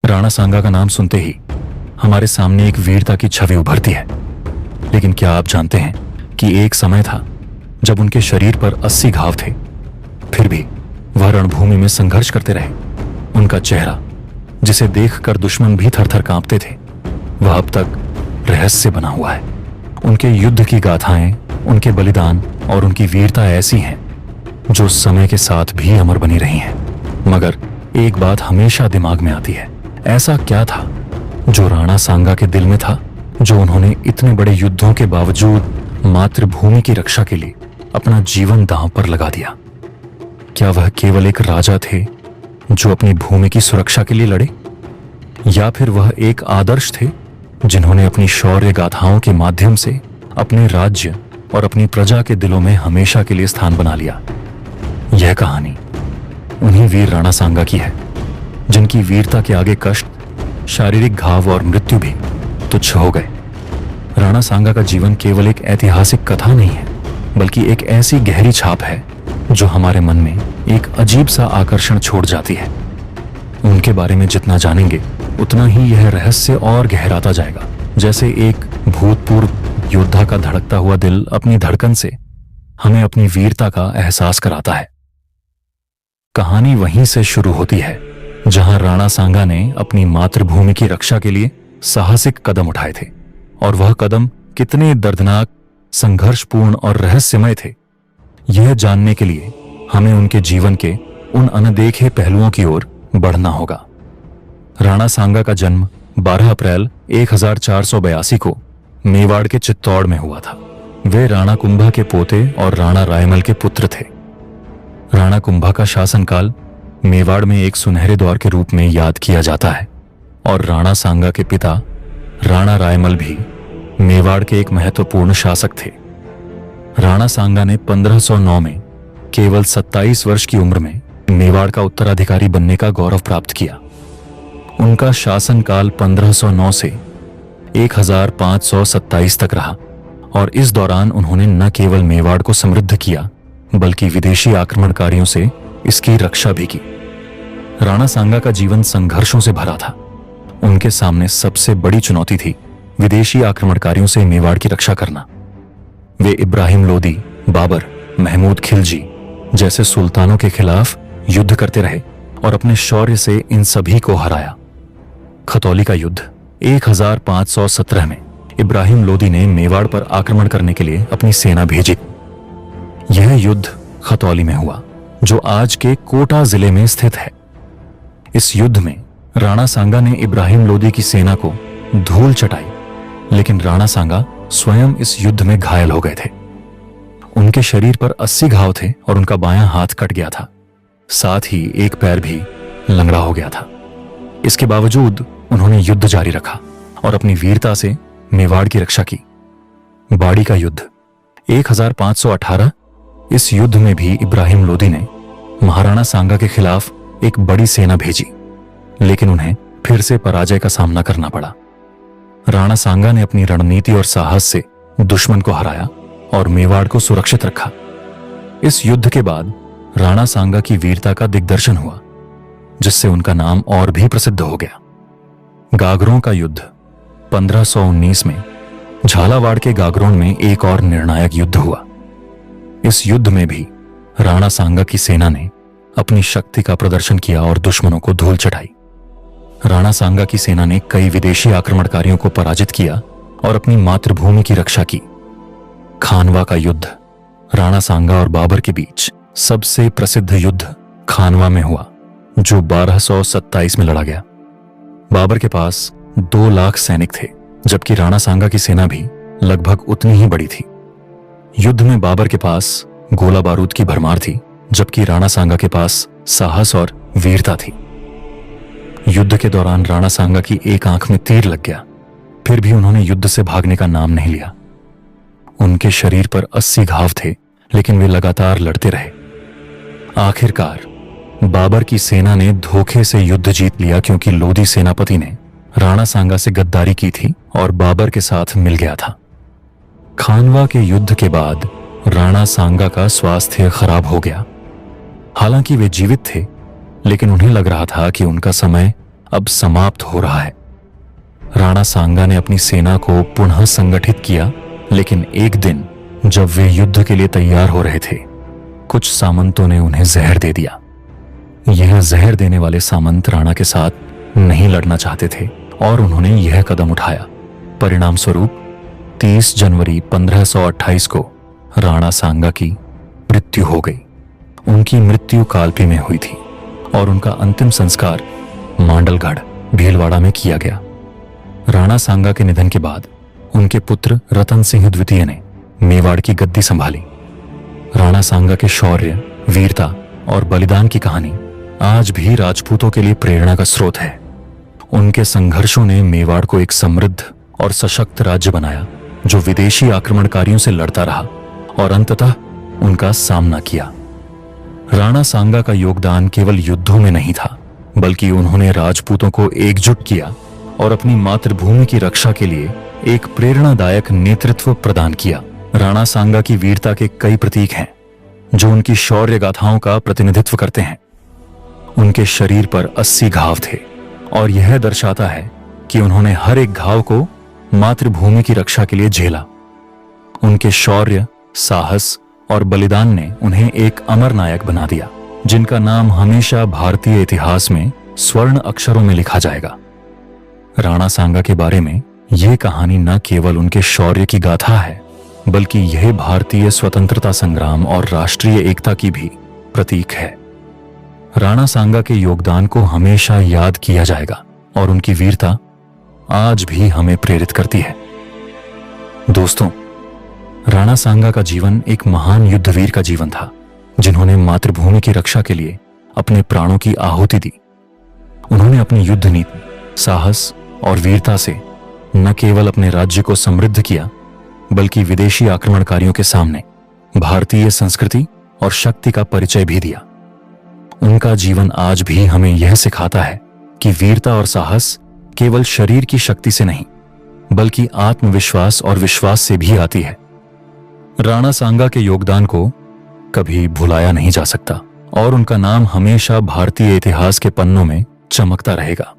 राणा सांगा का नाम सुनते ही हमारे सामने एक वीरता की छवि उभरती है। लेकिन क्या आप जानते हैं कि एक समय था जब उनके शरीर पर 80 घाव थे, फिर भी वह रणभूमि में संघर्ष करते रहे। उनका चेहरा, जिसे देखकर दुश्मन भी थरथर कांपते थे, वह अब तक रहस्य बना हुआ है। उनके युद्ध की गाथाएं, उनके बलिदान और उनकी वीरता ऐसी हैं जो समय के साथ भी अमर बनी रही हैं। मगर एक बात हमेशा दिमाग में आती है, ऐसा क्या था जो राणा सांगा के दिल में था, जो उन्होंने इतने बड़े युद्धों के बावजूद मातृभूमि की रक्षा के लिए अपना जीवन दांव पर लगा दिया? क्या वह केवल एक राजा थे जो अपनी भूमि की सुरक्षा के लिए लड़े, या फिर वह एक आदर्श थे जिन्होंने अपनी शौर्य गाथाओं के माध्यम से अपने राज्य और अपनी प्रजा के दिलों में हमेशा के लिए स्थान बना लिया? यह कहानी उन्हीं वीर राणा सांगा की है, जिनकी वीरता के आगे कष्ट, शारीरिक घाव और मृत्यु भी तुच्छ हो गए। राणा सांगा का जीवन केवल एक ऐतिहासिक कथा नहीं है, बल्कि एक ऐसी गहरी छाप है जो हमारे मन में एक अजीब सा आकर्षण छोड़ जाती है। उनके बारे में जितना जानेंगे उतना ही यह रहस्य और गहराता जाएगा। जैसे एक भूतपूर्व योद्धा का धड़कता हुआ दिल अपनी धड़कन से हमें अपनी वीरता का एहसास कराता है। कहानी वहीं से शुरू होती है जहां राणा सांगा ने अपनी मातृभूमि की रक्षा के लिए साहसिक कदम उठाए थे, और वह कदम कितने दर्दनाक, संघर्षपूर्ण और रहस्यमय थे, यह जानने के लिए हमें उनके जीवन के उन अनदेखे पहलुओं की ओर बढ़ना होगा। राणा सांगा का जन्म 12 अप्रैल 1482 को मेवाड़ के चित्तौड़ में हुआ था। वे राणा कुंभा के पोते और राणा रायमल के पुत्र थे। राणा कुंभा का शासनकाल मेवाड़ में एक सुनहरे दौर के रूप में याद किया जाता है, और राणा सांगा के पिता राणा रायमल भी मेवाड़ के एक महत्वपूर्ण शासक थे। राणा सांगा ने 1509 में केवल 27 वर्ष की उम्र में मेवाड़ का उत्तराधिकारी बनने का गौरव प्राप्त किया। उनका शासनकाल 1509 से 1527 तक रहा, और इस दौरान उन्होंने न केवल मेवाड़ को समृद्ध किया, बल्कि विदेशी आक्रमणकारियों से इसकी रक्षा भी की। राणा सांगा का जीवन संघर्षों से भरा था। उनके सामने सबसे बड़ी चुनौती थी विदेशी आक्रमणकारियों से मेवाड़ की रक्षा करना। वे इब्राहिम लोदी, बाबर, महमूद खिलजी जैसे सुल्तानों के खिलाफ युद्ध करते रहे और अपने शौर्य से इन सभी को हराया। खतौली का युद्ध 1517 में इब्राहिम लोदी ने मेवाड़ पर आक्रमण करने के लिए अपनी सेना भेजी। यह युद्ध खतौली में हुआ, जो आज के कोटा जिले में स्थित है। इस युद्ध में राणा सांगा ने इब्राहिम लोदी की सेना को धूल चटाई, लेकिन राणा सांगा स्वयं इस युद्ध में घायल हो गए थे। उनके शरीर पर 80 घाव थे और उनका बायां हाथ कट गया था, साथ ही एक पैर भी लंगड़ा हो गया था। इसके बावजूद उन्होंने युद्ध जारी रखा और अपनी वीरता से मेवाड़ की रक्षा की। बाड़ी का युद्ध 1518, इस युद्ध में भी इब्राहिम लोदी ने महाराणा सांगा के खिलाफ एक बड़ी सेना भेजी, लेकिन उन्हें फिर से पराजय का सामना करना पड़ा। राणा सांगा ने अपनी रणनीति और साहस से दुश्मन को हराया और मेवाड़ को सुरक्षित रखा। इस युद्ध के बाद राणा सांगा की वीरता का दिग्दर्शन हुआ, जिससे उनका नाम और भी प्रसिद्ध हो गया। गागरों का युद्ध 1519 में झालावाड़ के गागरोन में एक और निर्णायक युद्ध हुआ। इस युद्ध में भी राणा सांगा की सेना ने अपनी शक्ति का प्रदर्शन किया और दुश्मनों को धूल चटाई। राणा सांगा की सेना ने कई विदेशी आक्रमणकारियों को पराजित किया और अपनी मातृभूमि की रक्षा की। खानवा का युद्ध राणा सांगा और बाबर के बीच सबसे प्रसिद्ध युद्ध खानवा में हुआ, जो 1227 में लड़ा गया। बाबर के पास 2 लाख सैनिक थे, जबकि राणा सांगा की सेना भी लगभग उतनी ही बड़ी थी। युद्ध में बाबर के पास गोला बारूद की भरमार थी, जबकि राणा सांगा के पास साहस और वीरता थी। युद्ध के दौरान राणा सांगा की एक आंख में तीर लग गया, फिर भी उन्होंने युद्ध से भागने का नाम नहीं लिया। उनके शरीर पर 80 घाव थे, लेकिन वे लगातार लड़ते रहे। आखिरकार बाबर की सेना ने धोखे से युद्ध जीत लिया, क्योंकि लोदी सेनापति ने राणा सांगा से गद्दारी की थी और बाबर के साथ मिल गया था। खानवा के युद्ध के बाद राणा सांगा का स्वास्थ्य खराब हो गया। हालांकि वे जीवित थे, लेकिन उन्हें लग रहा था कि उनका समय अब समाप्त हो रहा है। राणा सांगा ने अपनी सेना को पुनः संगठित किया, लेकिन एक दिन जब वे युद्ध के लिए तैयार हो रहे थे, कुछ सामंतों ने उन्हें जहर दे दिया। यह जहर देने वाले सामंत राणा के साथ नहीं लड़ना चाहते थे और उन्होंने यह कदम उठाया। परिणाम स्वरूप 30 जनवरी 1528 को राणा सांगा की मृत्यु हो गई। उनकी मृत्यु कालपी में हुई थी और उनका अंतिम संस्कार मांडलगढ़ भीलवाड़ा में किया गया। राणा सांगा के निधन के बाद उनके पुत्र रतन सिंह द्वितीय ने मेवाड़ की गद्दी संभाली। राणा सांगा के शौर्य, वीरता और बलिदान की कहानी आज भी राजपूतों के लिए प्रेरणा का स्रोत है। उनके संघर्षों ने मेवाड़ को एक समृद्ध और सशक्त राज्य बनाया, जो विदेशी आक्रमणकारियों से लड़ता रहा और अंततः उनका सामना किया। राणा सांगा का योगदान केवल युद्धों में नहीं था, बल्कि उन्होंने राजपूतों को एकजुट किया और अपनी मातृभूमि की रक्षा के लिए एक प्रेरणादायक नेतृत्व प्रदान किया। राणा सांगा की वीरता के कई प्रतीक हैं, जो उनकी शौर्य गाथाओं का प्रतिनिधित्व करते हैं। उनके शरीर पर 80 घाव थे और यह दर्शाता है कि उन्होंने हर एक घाव को मातृभूमि की रक्षा के लिए झेला। उनके शौर्य, साहस और बलिदान ने उन्हें एक अमर नायक बना दिया, जिनका नाम हमेशा भारतीय इतिहास में स्वर्ण अक्षरों में लिखा जाएगा। राणा सांगा के बारे में यह कहानी न केवल उनके शौर्य की गाथा है, बल्कि यह भारतीय स्वतंत्रता संग्राम और राष्ट्रीय एकता की भी प्रतीक है। राणा सांगा के योगदान को हमेशा याद किया जाएगा और उनकी वीरता आज भी हमें प्रेरित करती है। दोस्तों, राणा सांगा का जीवन एक महान युद्धवीर का जीवन था, जिन्होंने मातृभूमि की रक्षा के लिए अपने प्राणों की आहुति दी। उन्होंने अपनी युद्ध नीति, साहस और वीरता से न केवल अपने राज्य को समृद्ध किया, बल्कि विदेशी आक्रमणकारियों के सामने भारतीय संस्कृति और शक्ति का परिचय भी दिया। उनका जीवन आज भी हमें यह सिखाता है कि वीरता और साहस केवल शरीर की शक्ति से नहीं, बल्कि आत्मविश्वास और विश्वास से भी आती है। राणा सांगा के योगदान को कभी भुलाया नहीं जा सकता और उनका नाम हमेशा भारतीय इतिहास के पन्नों में चमकता रहेगा।